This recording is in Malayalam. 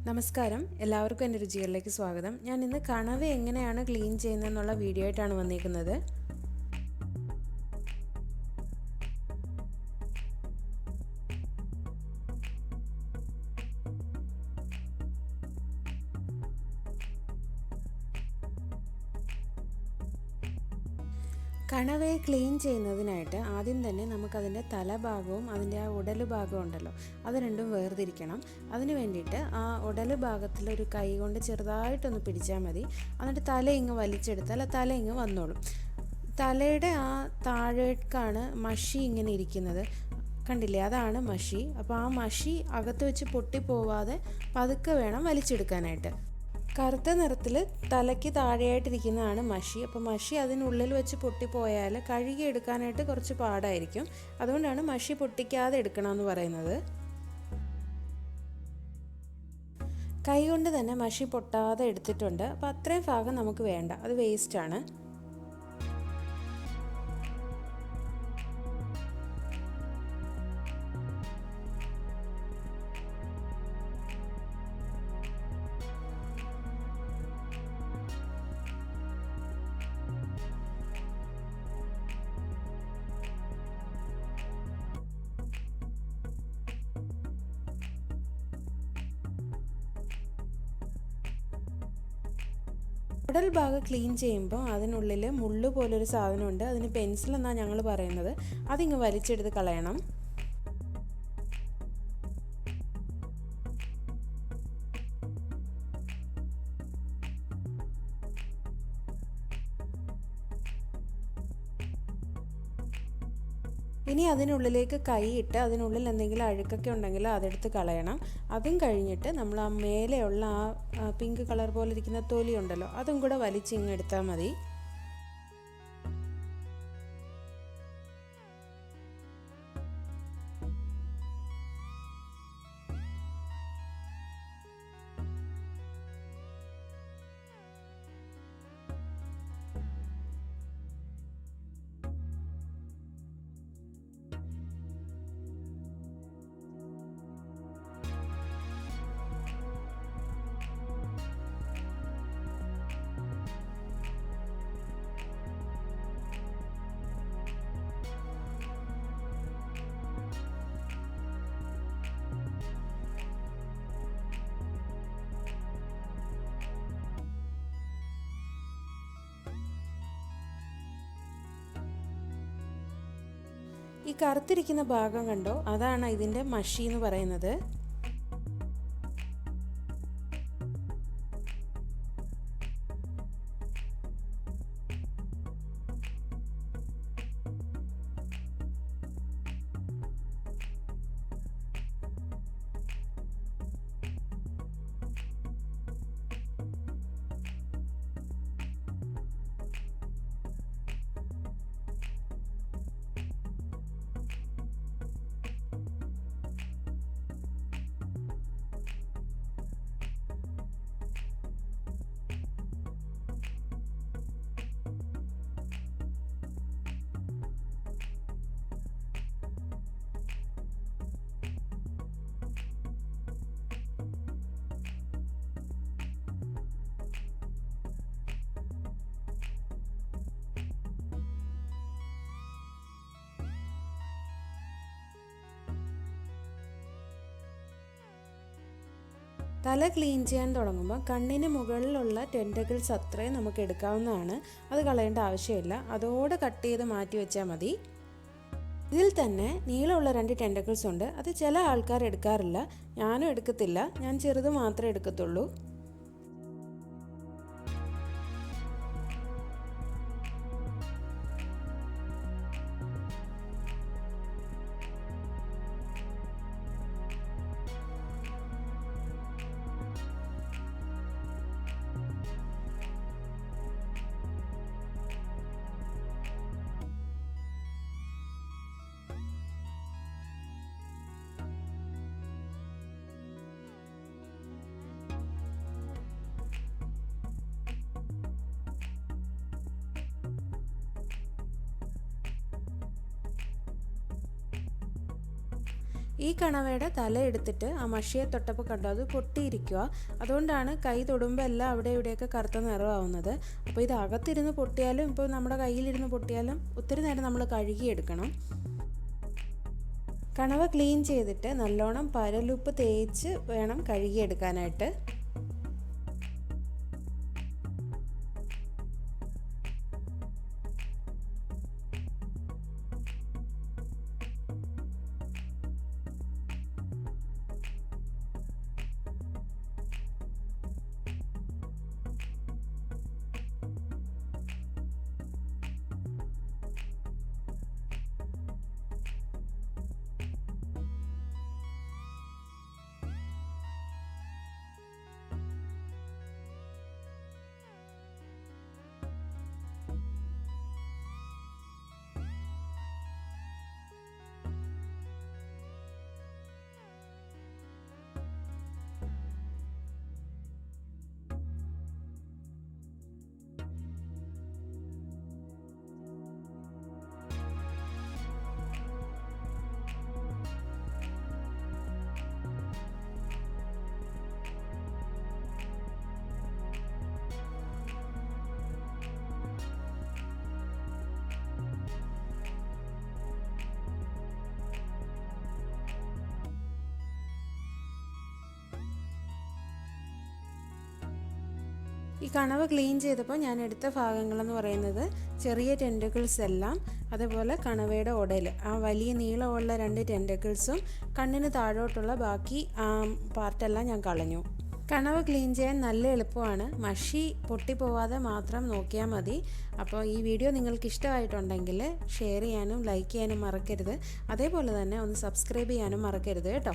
നമസ്കാരം, എല്ലാവർക്കും എൻ്റെ രുചികളിലേക്ക് സ്വാഗതം. ഞാൻ ഇന്ന് കണവ എങ്ങനെയാണ് ക്ലീൻ ചെയ്യുന്നതെന്നുള്ള വീഡിയോ ആയിട്ടാണ് വന്നിരിക്കുന്നത്. കണവയെ ക്ലീൻ ചെയ്യുന്നതിനായിട്ട് ആദ്യം തന്നെ നമുക്കതിൻ്റെ തലഭാഗവും അതിൻ്റെ ആ ഉടല് ഭാഗവും ഉണ്ടല്ലോ, അത് രണ്ടും വേർതിരിക്കണം. അതിന് വേണ്ടിയിട്ട് ആ ഉടല് ഭാഗത്തിൽ ഒരു കൈ കൊണ്ട് ചെറുതായിട്ടൊന്ന് പിടിച്ചാൽ മതി. എന്നിട്ട് തല ഇങ്ങ് വലിച്ചെടുത്താൽ ആ തല ഇങ്ങ് വന്നോളും. തലയുടെ ആ താഴേക്കാണ് മഷി ഇങ്ങനെ ഇരിക്കുന്നത്, കണ്ടില്ലേ? അതാണ് മഷി. അപ്പോൾ ആ മഷി അകത്ത് വെച്ച് പൊട്ടിപ്പോവാതെ പതുക്കെ വേണം വലിച്ചെടുക്കാനായിട്ട്. കറുത്ത നിറത്തിൽ തലയ്ക്ക് താഴെയായിട്ടിരിക്കുന്നതാണ് മഷി. അപ്പോൾ മഷി അതിനുള്ളിൽ വെച്ച് പൊട്ടിപ്പോയാൽ കഴുകിയെടുക്കാനായിട്ട് കുറച്ച് പാടായിരിക്കും. അതുകൊണ്ടാണ് മഷി പൊട്ടിക്കാതെ എടുക്കണമെന്ന് പറയുന്നത്. കൈ കൊണ്ട് തന്നെ മഷി പൊട്ടാതെ എടുത്തിട്ടുണ്ട്. അപ്പോൾ അത്രയും ഭാഗം നമുക്ക് വേണ്ട, അത് വേസ്റ്റാണ്. ഉടൽ ഭാഗം ക്ലീൻ ചെയ്യുമ്പോൾ അതിനുള്ളിൽ മുള്ളു പോലൊരു സാധനമുണ്ട്. അതിന് പെൻസിൽ എന്നാണ് ഞങ്ങൾ പറയുന്നത്. അതിങ്ങ് വലിച്ചെടുത്ത് കളയണം. ഇനി അതിനുള്ളിലേക്ക് കൈയിട്ട് അതിനുള്ളിൽ എന്തെങ്കിലും അഴുക്കൊക്കെ ഉണ്ടെങ്കിൽ അതെടുത്ത് കളയണം. അതും കഴിഞ്ഞിട്ട് നമ്മൾ ആ മേലെയുള്ള ആ പിങ്ക് കളർ പോലെ ഇരിക്കുന്ന തൊലി ഉണ്ടല്ലോ, അതും കൂടെ വലിച്ചിങ്ങെടുത്താൽ മതി. ഈ കറുത്തിരിക്കുന്ന ഭാഗം കണ്ടോ, അതാണ് ഇതിൻ്റെ മഷി എന്ന് പറയുന്നത്. തല ക്ലീൻ ചെയ്യാൻ തുടങ്ങുമ്പോൾ കണ്ണിന് മുകളിലുള്ള ടെൻറ്റക്കിൾസ് അത്രയും നമുക്ക് എടുക്കാവുന്നതാണ്. അത് കളയേണ്ട ആവശ്യമില്ല, അതോടെ കട്ട് ചെയ്ത് മാറ്റി വെച്ചാൽ മതി. ഇതിൽ തന്നെ നീളമുള്ള 2 ടെൻറ്റക്കിൾസ് ഉണ്ട്. അത് ചില ആൾക്കാർ എടുക്കാറില്ല, ഞാനും എടുക്കത്തില്ല. ഞാൻ ചെറുത് മാത്രമേ എടുക്കത്തുള്ളൂ. ഈ കണവയുടെ തല എടുത്തിട്ട് ആ മഷിയെ തൊട്ടപ്പോൾ കണ്ടോ അത് പൊട്ടിയിരിക്കുക. അതുകൊണ്ടാണ് കൈ തൊടുമ്പോൾ എല്ലാം അവിടെ ഇവിടെയൊക്കെ കറുത്ത നിറമാവുന്നത്. അപ്പോൾ ഇത് അകത്തിരുന്ന് പൊട്ടിയാലും ഇപ്പോൾ നമ്മുടെ കയ്യിലിരുന്ന് പൊട്ടിയാലും ഒത്തിരി നേരം നമ്മൾ കഴുകിയെടുക്കണം. കണവ ക്ലീൻ ചെയ്തിട്ട് നല്ലോണം പരലുപ്പ് തേച്ച് വേണം കഴുകിയെടുക്കാനായിട്ട്. ഈ കണവ ക്ലീൻ ചെയ്തപ്പോൾ ഞാൻ എടുത്ത ഭാഗങ്ങളെന്ന് പറയുന്നത് ചെറിയ ടെൻറ്റക്കിൾസ് എല്ലാം, അതേപോലെ കണവയുടെ ഉടൽ, ആ വലിയ നീളമുള്ള 2 ടെൻറ്റക്കിൾസും കണ്ണിന് താഴോട്ടുള്ള ബാക്കി പാർട്ടെല്ലാം ഞാൻ കളഞ്ഞു. കണവ ക്ലീൻ ചെയ്യാൻ നല്ല എളുപ്പമാണ്. മഷി പൊട്ടിപ്പോവാതെ മാത്രം നോക്കിയാൽ മതി. അപ്പോൾ ഈ വീഡിയോ നിങ്ങൾക്ക് ഇഷ്ടമായിട്ടുണ്ടെങ്കിൽ ഷെയർ ചെയ്യാനും ലൈക്ക് ചെയ്യാനും മറക്കരുത്. അതേപോലെ തന്നെ ഒന്ന് സബ്സ്ക്രൈബ് ചെയ്യാനും മറക്കരുത് കേട്ടോ.